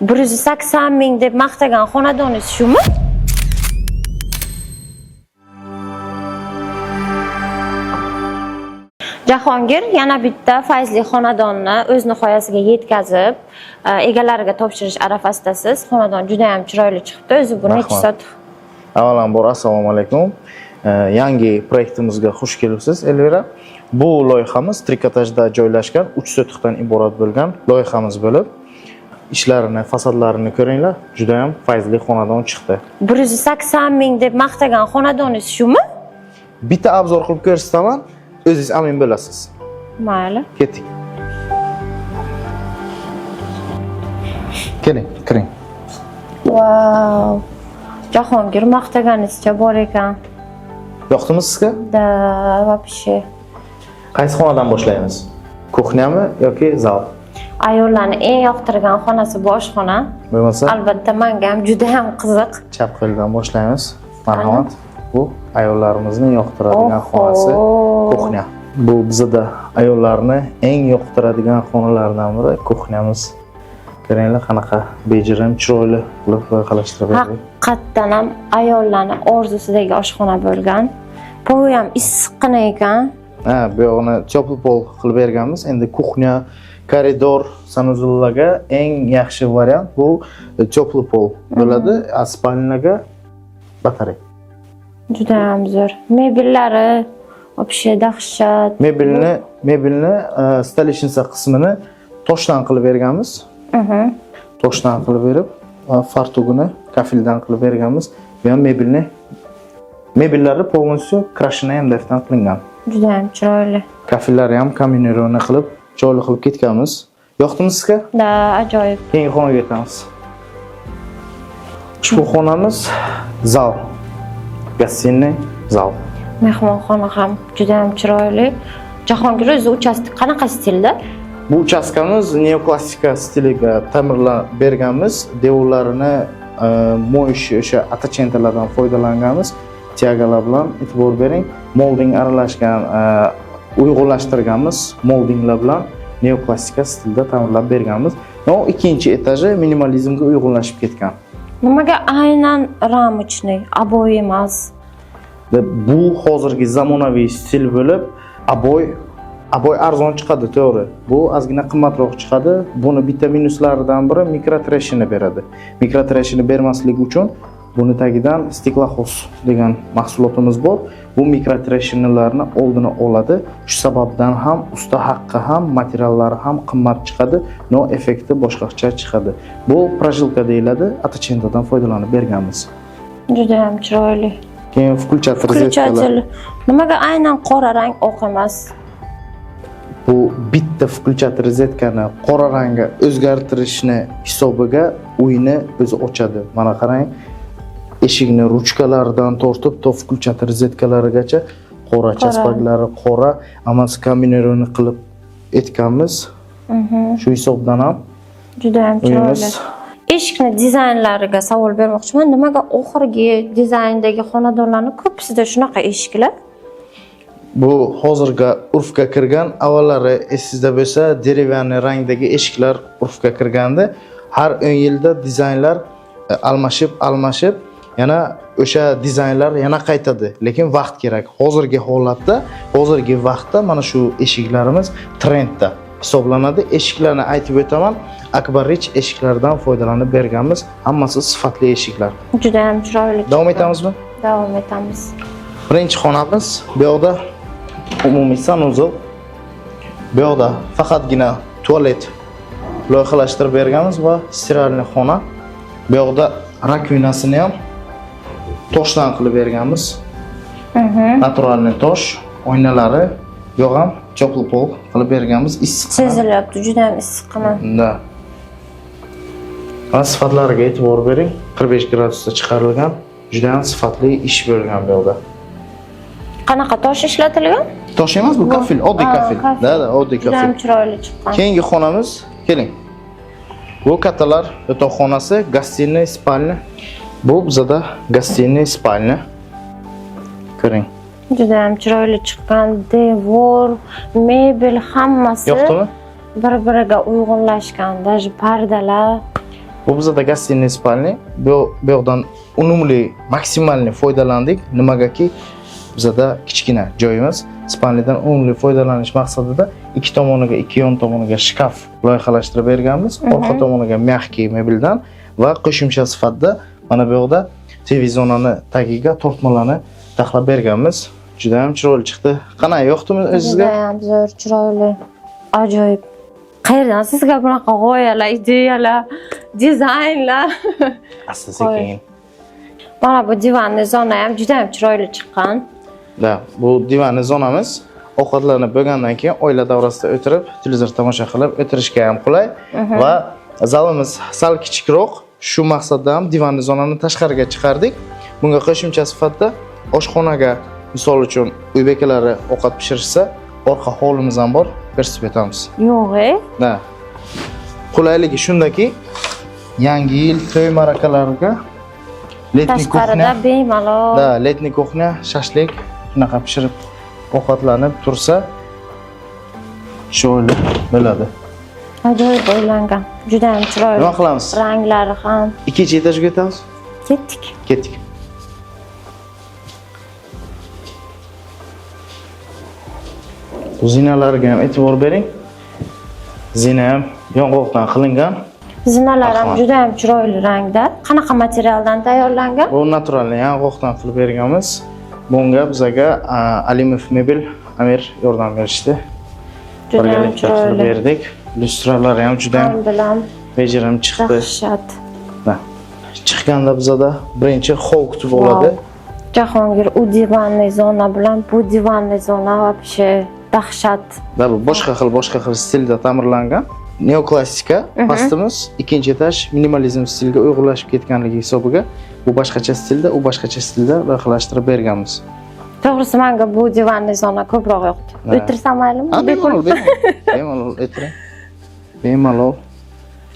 180 ming deb maqtagan xonadoningiz shumi? Jahongir yana bitta fayzli xonadonni o'z nihoyasiga yetkazib, egalariga topshirish arafasidasiz. Xonadon juda ham chiroyli chiqibdi. O'zi bu necha sotix? Avvalambor assalomu alaykum. Yangi proyektimizga xush kelibsiz, Elvira. Bu loyihamiz trikotajda joylashgan 3 sotiqdan iborat bo'lgan loyihamiz bo'lib, ishlarini, fasadlarini ko'ringlar, juda ham fayzli xonadon chiqdi. 180 ming deb maqtagan xonadoningiz shumi? Bitta obzor qilib ko'rsataman, o'zingiz amin bo'lasiz. Mayli. Ketdik. Keling, kiring. Wow. Jahongir maqtaganingizcha bor ekan. Yoqdimi sizga? Da, вообще. Qaysi xonadan boshlaymiz? Kuxnyami yoki zal? Ayollarning eng yoqtirgan xonasi bu oshxona. Bo'lmasa, albatta menga ham juda ham qiziq. Chap qo'ldan boshlaymiz. Marhamat. Bu ayollarimizning yoqtiradigan xonasi kuxnya. Bu bizda ayollarni eng yoqtiradigan xonalardan biri kuxnyamiz. Ko'ringlar qanaqa bejirim, chiroyli qilib loyihalashtirib berdik. Haqiqatdan ham ayollarning orzusidagi oshxona bo'lgan. Bu ham issiqqina ekan. Ha, bu yo'g'ini teplый pol qilib berganmiz. Endi kuxnya, koridor, sanuzullarga eng yaxshi variant bu teplый pol bo'ladi. A spalnaga batareya. Juda ham zo'r. Mebellari вообще dahshat. Mebelni stolishnica qismini toshdan qilib berganmiz. Toshdan qilib berib, fartugini kafildan qilib berganmiz. Bu ham mebellari полностью krashina MDFdan qilingan. Juda ham chiroyli. Kafillari ham kombinirованный qilib, chiroyli qilib ketganmiz. Yoqdimi sizga? Da, ajoyib. Keyingi xonaga o'tamiz. Ushbu xonamiz zal. Gостиная, zal. Mehmonxona ham juda ham chiroyli. Jahongir o'zi uchastka qanaqa stilda? Bu uchastkamiz neoklassika stiliga ta'mirlab berganmiz. Devorlarini mo'yish o'sha atachenterlardan foydalanganmiz. Tiagalar bilan e'tibor bering. Molding aralashgan uyg'unlashtirganmiz. Moldinglar bilan neoklassika stilda ta'mirlab berganmiz. No, ikkinchi etaji minimalizmga uyg'unlashib ketgan. Nimaga aynan ramочный, aboy emas? Bu hozirgi zamonaviy stil bo'lib, aboy arzon chiqadi, to'g'ri. Bu ozgina qimmatroq chiqadi. Buni bitta minuslaridan biri mikrotreshini beradi. Mikrotreshini bermasligi uchun buni tagidan stikloxoz degan mahsulotimiz bor. Bu mikrotreshinalarni oldini oladi. Shu sababdan ham usta haqqi ham, materiallari ham qimmat chiqadi, no effekti boshqacha chiqadi. Bu projilka deyiladi, atachendadan foydalanib berganmiz. Juda ham chiroyli. Keyin включатель rozетkalar. Nimaga aynan qora rang oq emas? Bu bitta включатель rozetkani qora rangga o'zgartirishni hisobiga uyni o'zi ochadi. Mana qarang. Eshikni ruchkalaridan tortib, to включатель rozetkalarigacha qora, chaspaklari qora, ammo kombinirованный qilib etganmiz. Shu hisobdan ham juda ham chiroyli. Eshikni dizaynlariga savol bermoqchiman. Nimaga oxirgi dizayndagi xonadonlarning ko'pisida shunaqa eshiklar? Bu hozirgi urfga kirgan, avvallari esingizda bo'lsa, derevani rangdagi eshiklar urfga kirgandi. Har 10 yilda dizaynlar almashib, yana o'sha dizaynlar yana qaytadi. Lekin vaqt kerak. Hozirgi vaqtda mana shu eshiklarimiz trendda hisoblanadi. Eshiklarni aytib o'taman. Akbar Rich eshiklardan foydalanib berganmiz. Hammasi sifatli eshiklar. Juda ham chiroyli. Davom etamizmi? Davom etamiz. Birinchi xonamiz bu yoqda umumiy sanuzul. Bu yoqda faqatgina tualet loyihalashtirib berganmiz va stiralniy xona. Bu yoqda rakyunasini ham toshdan qilib berganmiz. Naturalniy tosh, oynalari yo'q ham teplый pol qilib berganmiz. Issiq. Sezilyapti, juda ham issiqqina. Da. Sifatlariga e'tibor bering. 45 gradusda chiqarilgan, juda ham sifatli ish bo'lgan bu yoqda. Qanaqa tosh ishlatilgan? Tosh emas, bu kafil, oddiy kafil. Da, oddiy kafil. Juda ham chiroyli chiqqan. Keyingi xonamiz, keling. Bu kattalar yotoqxonasi, гостиная, spalnya. Bu bizda гостиная, spalnya. Ko'ring. Juda ham chiroyli chiqqan. Devor, mebel hammasi Yoqdimi? bir-biriga uyg'unlashgan. Даже pardalar Bu bizda gostinniy spalni. Bu yoqdan unumli, maksimalni foydalandik. Nimagaki bizda kichkina joyimiz. Spalnidan unumli foydalanish maqsadida ikki tomoniga, ikki yon tomoniga shkaf loyihalashtirib berganmiz. Orqa tomoniga mягкий mebeldan va qo'shimcha sifatida mana bu yoqda TV zonani tagiga tortmalarni taxlab berganmiz. Juda ham chiroyli chiqdi. Qanday yoqdimi o'zingizga? Juda ham zo'r, chiroyli. Ajoyib. Qayerdan sizga bunaqa g'oyalar, ideyalar, dizaynlar? Asta-sekin. Mana bu divanli zona ham juda ham chiroyli chiqqan. Da, bu divanli zonamiz. Ovqatlanib bo'lgandan keyin oila davrasida o'tirib, televizor tomosha qilib o'tirishga ham qulay va zalimiz sal kichikroq. Shu maqsadda ham divanli zonani tashqariga chiqardik. Bunga qo'shimcha sifatida oshxonaga, misol uchun uy bekalari ovqat pishirsa, orqa hovlimiz ham bor, ko'rsatib o'tamiz. Yo'q-e? Da. Qulayligi shundaki, yangi yil to'y ma'rakalarga letniy kuxnya, Tashqarida bemalol. da, letniy kuxnya, shashlik shunaqa pishirib ovqatlanib tursa, chiroyli bo'ladi. Ajoyib o'ylangan. Juda ham chiroyli. Nima qilamiz? Ranglari ham. Ikkinchi etajga o'tamiz. Ketdik. Ketdik. Zinalarga ham e'tibor bering. Zina ham yong'oqdan qilingan. Zinalar ham Marhamat. juda ham chiroyli rangda. Qanaqa materialdan tayyorlangan? Bu naturalni yong'oqdan qilib berganmiz. Bunga bizaga Alimov Mebel Amir yordam berishdi. Juda ham Birgalikda qilib chiroyli. berdik. Lyustralari ham juda ham bilan bejirim chiqdi. dahshat. Da. Chiqqanda bizada birinchi hol kutib oladi. Jahongir u divanli zona bilan bu divanli zona вообще dahshat. Da bu boshqa xil stilda ta'mirlangan. Neoklassika pastimiz, ikkinchi etaj minimalizm stilga uyg'unlashib ketganligi hisobiga bu boshqacha stilda, u boshqacha stilda loyihalashtirib berganmiz. To'g'risi menga bu divanli zona ko'proq yoqdi. O'tirsam maylimi? Bemalol, bemalol o'tiring. Bemalol.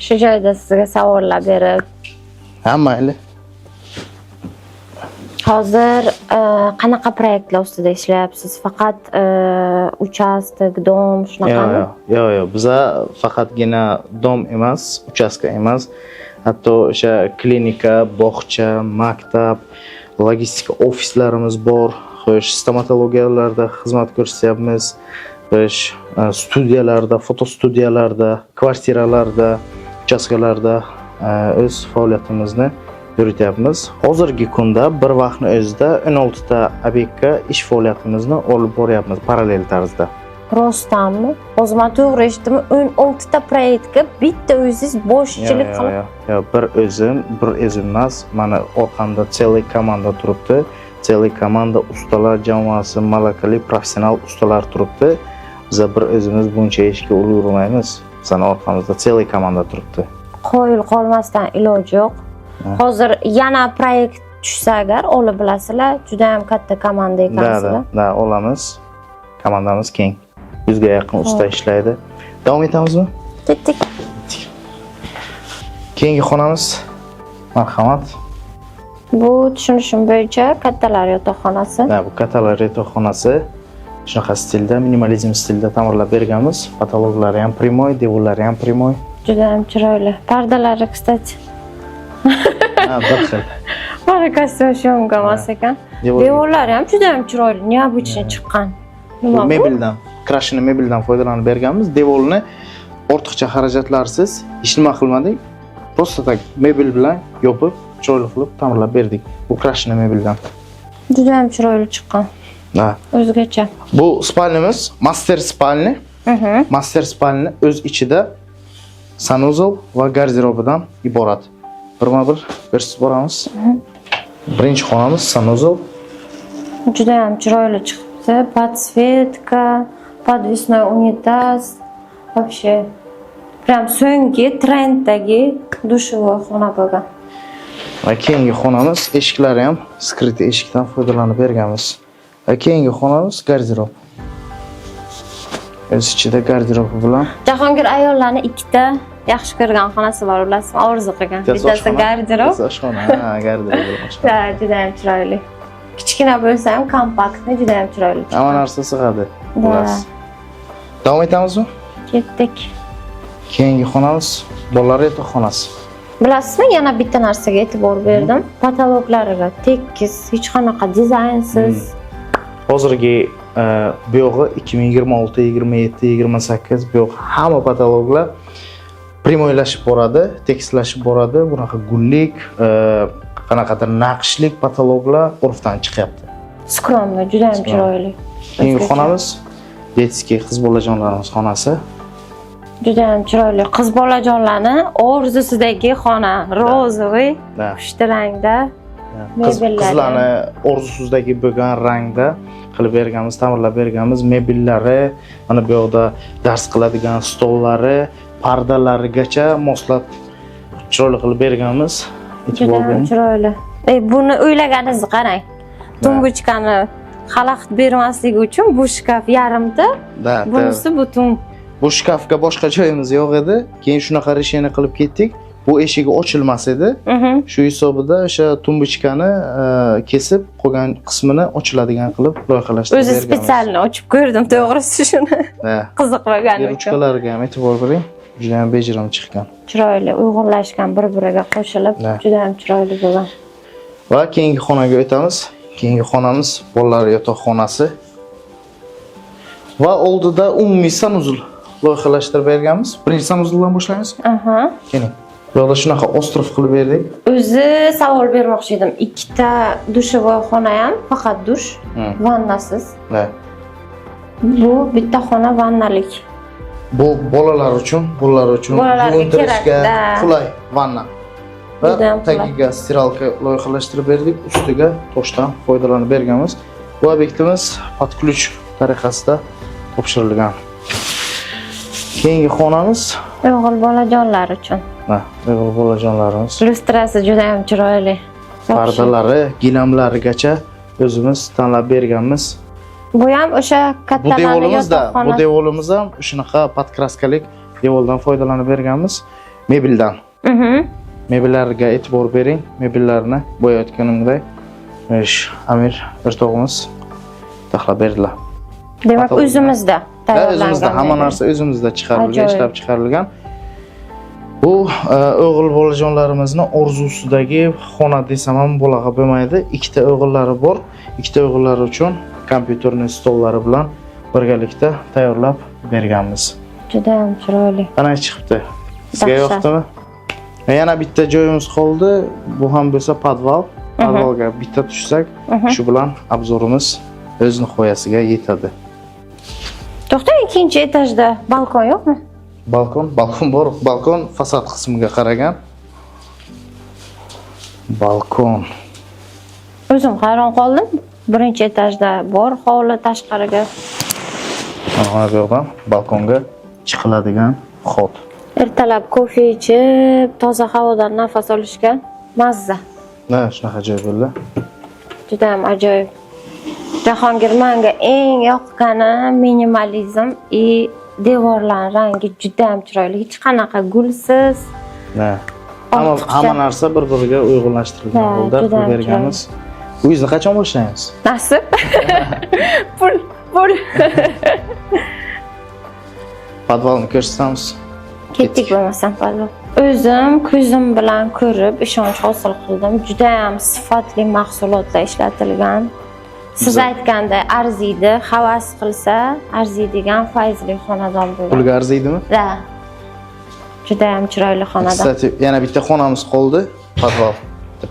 Shu joyda sizga savollar berib, Ha, mayli. hozir qanaqa proyektlar ustida ishlayapsiz? Faqat uchastok, dom shunaqami? Yo'q. Biza faqatgina dom emas, uchastka emas, hatto o'sha klinika, bog'cha, maktab, logistika ofislarimiz bor. Xo'sh, stomatologiyalarda xizmat ko'rsatyapmiz. Xo'sh, studiyalarda, fotostudiyalarda, kvartiralarda, uchastkalarda o'z faoliyatimizni yurityapmiz. Hozirgi kunda bir vaqtni o'zida 16 ta obyektga ish faoliyatimizni olib boryapmiz parallel tarzda. Rostdanmi? Hozir men to'g'ri eshitdimmi? 16 ta proyektga bitta o'zingiz boshchilik qilib. Yo'q, bir o'zim emas. Mana orqamda целый komanda turibdi. Целый komanda ustalar jamoasi, malakali professional ustalar turibdi. Biz bir o'zimiz buncha ishga ulgurmaymiz. Bizning orqamizda целый komanda turibdi. Qoyil qolmasdan iloji yo'q. Hozir yana proyekt tushsa agar olib bilasizlar, juda ham katta komanda ekansizlar. Da, olamiz. Komandamiz keng. 100 ga yaqin usta ishlaydi. Davom etamizmi? Ketdik. Keyingi xonamiz. Marhamat. Bu tushunishim bo'yicha kattalar yotoqxonasi. Da, bu kattalar yotoqxonasi. Shunaqa stilda, minimalizm stilda ta'mirlab berganmiz. Patologlari ham primoy, devorlari ham primoy. Juda ham chiroyli. Pardalari, kстати. Ha, bir xil. Mana kostyum shunga emas ekan. Devorlari ham juda ham chiroyli. Необычный chiqqan. Nima bu? Mebeldan, krashini mebeldan foydalanib berganmiz. Devorni ortiqcha xarajatlarsiz hech nima qilmadik. Просто tak mebel bilan yopib, chiroyli qilib ta'mirlab berdik. Bu krashini mebeldan. Juda ham chiroyli chiqqan. Da. O'zgacha. Bu spalnimiz master spalni. Master spalni o'z ichida sanuzel va garderobidan iborat. Birma-bir ko'rsatib boramiz. Birinchi xonamiz sanuzel. Juda ham chiroyli chiqibdi. Podsvetka, подвесной унитаз. Вообще прям so'nggi trenddagi dushovoy xona bo'lgan. Va keyingi xonamiz eshiklari ham skrit eshikdan foydalanib berganmiz. Va keyingi xonamiz garderob. O'z ichida garderobi bilan Jahongir ayollarning ikkita yaxshi ko'rgan xonasi bor, ularni orzu qilgan. Bittasi garderob. Oshxona, ha, garderob. Juda ham chiroyli. Kichkina bo'lsa ham kompaktni, juda ham chiroyli. Hamma narsa sig'adi. Davom etamizmi? Ketdik. Keyingi xonamiz bolalar yotoqxonasi. Bilasizmi, yana bitta narsaga e'tibor berdim. Patologlariga tekis, hech qanaqa dizaynsiz. Hozirgi bu yog'i 2026, 27, 28 bu yog'i hamma patologlar primoylashib boradi, tekislashib boradi. Bunaqa gullik, qanaqadir naqshlik patologlar urfdan chiqyapti. Skromli, juda ham chiroyli. Keyingi xonamiz detskiy qiz bolajonlarimiz xonasi. Juda ham chiroyli. Qiz bolajonlarni orzusidagi xona, rozoviy, pushti rangda. Qizlarni orzusidagi bo'lgan rangda qilib berganmiz, ta'mirlab berganmiz. Mebellari, mana bu yoqda dars qiladigan stollari, pardalarigacha moslab chiroyli qilib berganmiz. Juda ham chiroyli. Buni o'ylaganingizni qarang. Tumbuchkani xalaqit bermasligi uchun bu shkaf yarimta, bunisi butun. Bu shkafga boshqa joyimiz yo'q edi. Keyin shunaqa resheni qilib ketdik. Bu eshigi ochilmas edi. Shu hisobida o'sha tumbuchkani kesib qo'ygan qismini ochiladigan qilib loyihalashtirib berganmiz. O'zi spetsialni ochib ko'rdim, to'g'risi shuni. Qiziq bo'lgani uchun. Ruchkalariga ham e'tibor bering. Juda ham bejirim chiqqan. Chiroyli, uyg'unlashgan, bir-biriga qo'shilib, juda ham chiroyli bo'lgan. Va keyingi xonaga o'tamiz. Keyingi xonamiz bolalar yotoqxonasi. Va oldida umumiy sanuzul loyihalashtirib berganmiz. Birinchi sanuzuldan boshlaymiz. Keling. Bu yerda shunaqa ostrov qilib berdik. O'zi savol bermoqchi edim. Ikkita dushovoy xona ham, faqat dush, vannasiz. Bu bitta xona vannalik. Bu bolalar uchun yuvintirishga qulay vanna. Va tagiga stiralka loyihalashtirib berdik, ustiga toshdan foydalanib berganmiz. Bu obyektimiz podключ tariqasida topshirilgan. Keyingi xonamiz o'g'il bolajonlar uchun. O'g'il bolajonlarimiz. Lustrasi juda ham chiroyli. Pardalari, gilamlarigacha o'zimiz tanlab berganmiz. Bu ham o'sha kattalarning yotoqxona. Bu devorimiz ham shunaqa podkraskalik devordan foydalanib berganmiz. Mebeldan. Mebellarga e'tibor bering. Mebellarni bo'yayotganimda Amir o'rtog'imiz taxlab berdilar. Demak, o'zimizda tayyorlangan. O'zimizda hamma narsa o'zimizda chiqarilgan, ishlab chiqarilgan. Bu o'g'il bolajonlarimizning orzusidagi xona desam ham bo'lag'i bo'lmaydi. Ikkita o'g'illari bor. Ikkita o'g'illari uchun kompyuterning stollari bilan birgalikda tayyorlab berganmiz. Juda ham chiroyli. Qanday chiqibdi? Sizga yoqdimi? Yana bitta joyimiz qoldi. Bu ham bo'lsa podval. Podvalga bitta tushsak, shu bilan obzorimiz o'z nihoyasiga yetadi. To'xtang, ikkinchi etajda balkon yo'qmi? Balkon bor. Balkon fasad qismiga qaragan. Balkon. O'zim hayron qoldim. Birinchi etajda bor, hovli tashqariga. Mana bu yoqdan balkonga chiqiladigan xot. Ertalab kofe ichib, toza havodan nafas olishga mazza. Shunaqa joy bo'ldi. Juda ham ajoyib. Jahongir menga eng yoqqani minimalizm devorlar rangi juda ham chiroyli. Hech qanaqa gulsiz. Hamma narsa bir-biriga uyg'unlashtirilgan holda qilib berganmiz. Uyingizni qachon boshlaymiz? Nasib. Pul. Podvalni ko'rsatamiz. Ketdik bo'lmasam podval. O'zim ko'zim bilan ko'rib ishonch hosil qildim. Juda ham sifatli mahsulotlar ishlatilgan. Siz aytganday arziydi, havas qilsa arziydigan fayzli xonadon bo'ladi. Pulga arziydimi? Da. Juda ham chiroyli xonadon. Kstati, yana bitta xonamiz qoldi. Podval.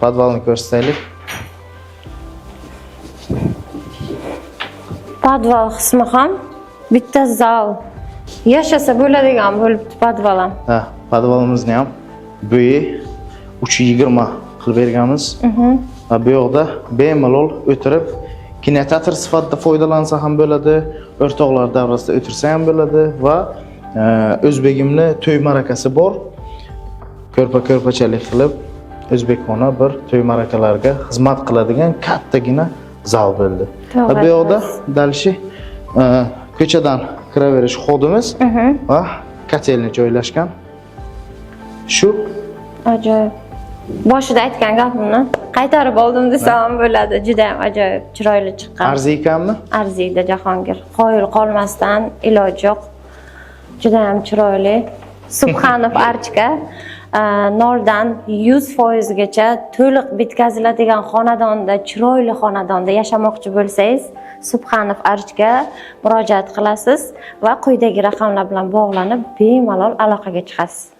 Podvalni ko'rsataylik. Podval qismi ham bitta zal. Yashasa bo'ladigan bo'libdi podval ham. Podvalimizni ham bo'yi 320 qilib berganmiz. Va bu yoqda bemalol o'tirib kinoteatr sifatida foydalansa ham bo'ladi, o'rtoqlar davrasida o'tirsa ham bo'ladi va o'zbegimni to'y ma'rakasi bor. Ko'rpa-ko'rpachalik qilib o'zbekona bir to'y ma'rakalarga xizmat qiladigan kattagina zal bo'ldi. Va bu yoqda dalshi ko'chadan kiraverish xodimiz va kotelni joylashgan. Shu ajoyib. Boshida aytgan gapimni qaytarib oldim desam ham bo'ladi. Juda ham ajoyib, chiroyli chiqqan. Arziykanmi? Arziydi Jahongir. Qoyil qolmasdan iloj yo'q. Juda ham chiroyli. Subhanov archka. noldan 100% gacha to'liq bitkaziladigan xonadonda, chiroyli xonadonda yashamoqchi bo'lsangiz, Subhanov Archga murojaat qilasiz va quyidagi raqamlar bilan bog'lanib bemalol aloqaga chiqasiz.